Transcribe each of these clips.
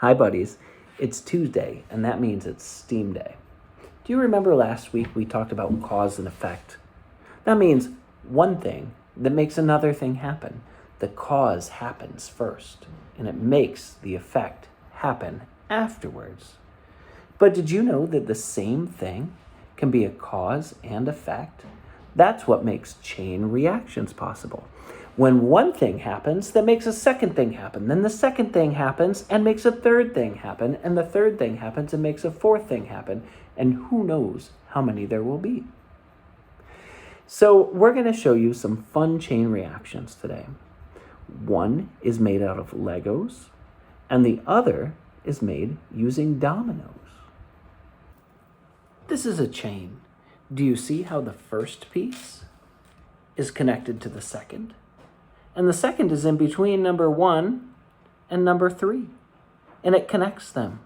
Hi, buddies. It's Tuesday, and that means it's STEAM Day. Do you remember last week we talked about cause and effect? That means one thing that makes another thing happen. The cause happens first, and it makes the effect happen afterwards. But did you know that the same thing can be a cause and effect? That's what makes chain reactions possible. When one thing happens, that makes a second thing happen. Then the second thing happens and makes a third thing happen. And the third thing happens and makes a fourth thing happen. And who knows how many there will be. So we're going to show you some fun chain reactions today. One is made out of Legos, and the other is made using dominoes. This is a chain. Do you see how the first piece is connected to the second? And the second is in between number 1 and number 3. And it connects them.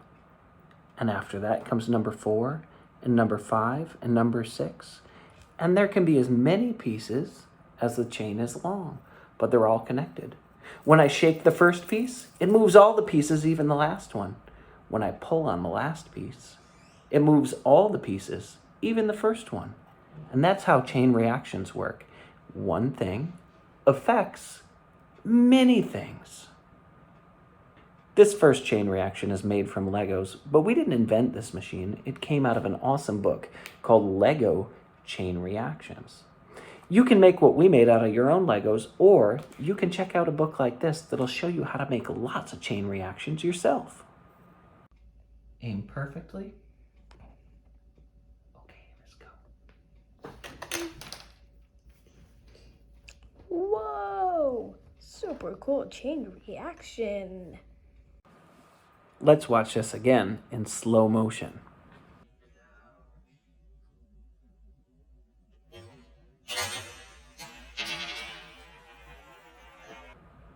And after that comes number 4 and number 5 and number 6. And there can be as many pieces as the chain is long, but they're all connected. When I shake the first piece, it moves all the pieces, even the last one. When I pull on the last piece, it moves all the pieces, even the first one. And that's how chain reactions work. One thing affects many things. This first chain reaction is made from Legos, but we didn't invent this machine. It came out of an awesome book called Lego Chain Reactions. You can make what we made out of your own Legos, or you can check out a book like this that'll show you how to make lots of chain reactions yourself. Aim perfectly. Whoa! Super cool chain reaction. Let's watch this again in slow motion.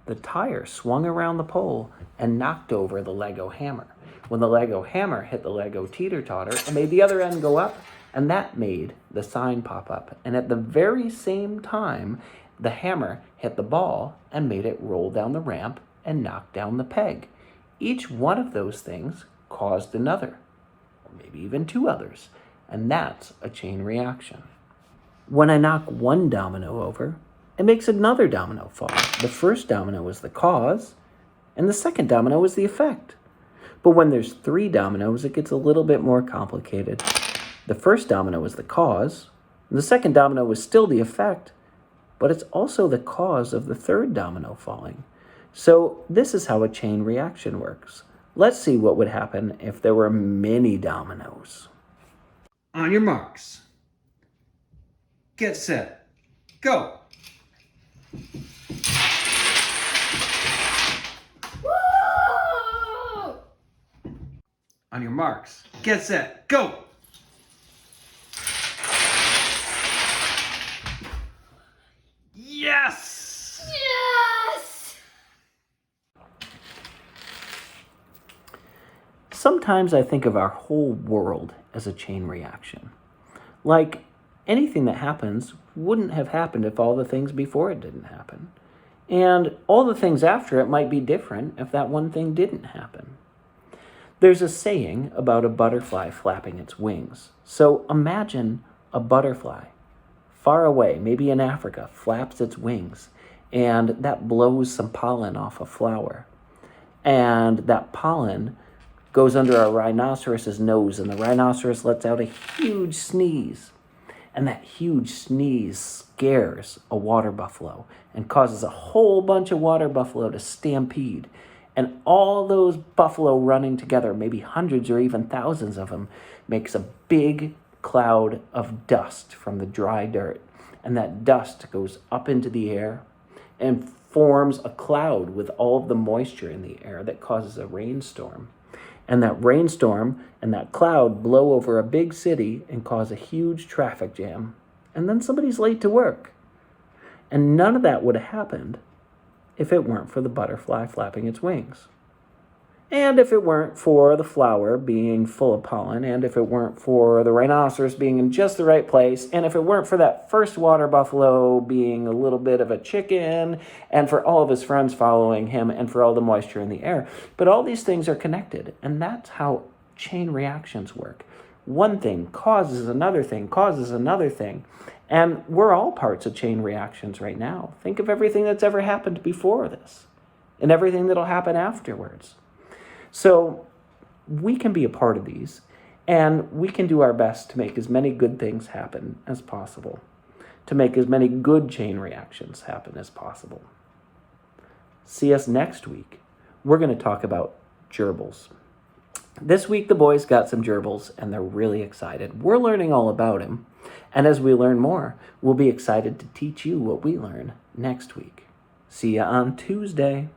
The tire swung around the pole and knocked over the Lego hammer. When the Lego hammer hit the Lego teeter-totter, it made the other end go up, and that made the sign pop up. And at the very same time, the hammer hit the ball and made it roll down the ramp and knock down the peg. Each one of those things caused another, or maybe even two others, and that's a chain reaction. When I knock one domino over, it makes another domino fall. The first domino is the cause, and the second domino is the effect. But when there's 3 dominoes, it gets a little bit more complicated. The first domino is the cause, and the second domino is still the effect, but it's also the cause of the third domino falling. So this is how a chain reaction works. Let's see what would happen if there were many dominoes. On your marks. Get set. Go. Whoa! On your marks. Get set. Go. Yes! Yes! Sometimes I think of our whole world as a chain reaction. Like anything that happens wouldn't have happened if all the things before it didn't happen. And all the things after it might be different if that one thing didn't happen. There's a saying about a butterfly flapping its wings. So imagine a butterfly far away, maybe in Africa, flaps its wings, and that blows some pollen off a flower. And that pollen goes under a rhinoceros's nose, and the rhinoceros lets out a huge sneeze. And that huge sneeze scares a water buffalo and causes a whole bunch of water buffalo to stampede. And all those buffalo running together, maybe hundreds or even thousands of them, makes a big cloud of dust from the dry dirt. And that dust goes up into the air and forms a cloud with all of the moisture in the air that causes a rainstorm. And that rainstorm and that cloud blow over a big city and cause a huge traffic jam. And then somebody's late to work. And none of that would have happened if it weren't for the butterfly flapping its wings. And if it weren't for the flower being full of pollen, and if it weren't for the rhinoceros being in just the right place, and if it weren't for that first water buffalo being a little bit of a chicken, and for all of his friends following him, and for all the moisture in the air. But all these things are connected, and that's how chain reactions work. One thing causes another thing, causes another thing. And we're all parts of chain reactions right now. Think of everything that's ever happened before this, and everything that'll happen afterwards. So we can be a part of these, and we can do our best to make as many good things happen as possible, to make as many good chain reactions happen as possible. See us next week. We're going to talk about gerbils. This week, the boys got some gerbils, and they're really excited. We're learning all about them, and as we learn more, we'll be excited to teach you what we learn next week. See you on Tuesday.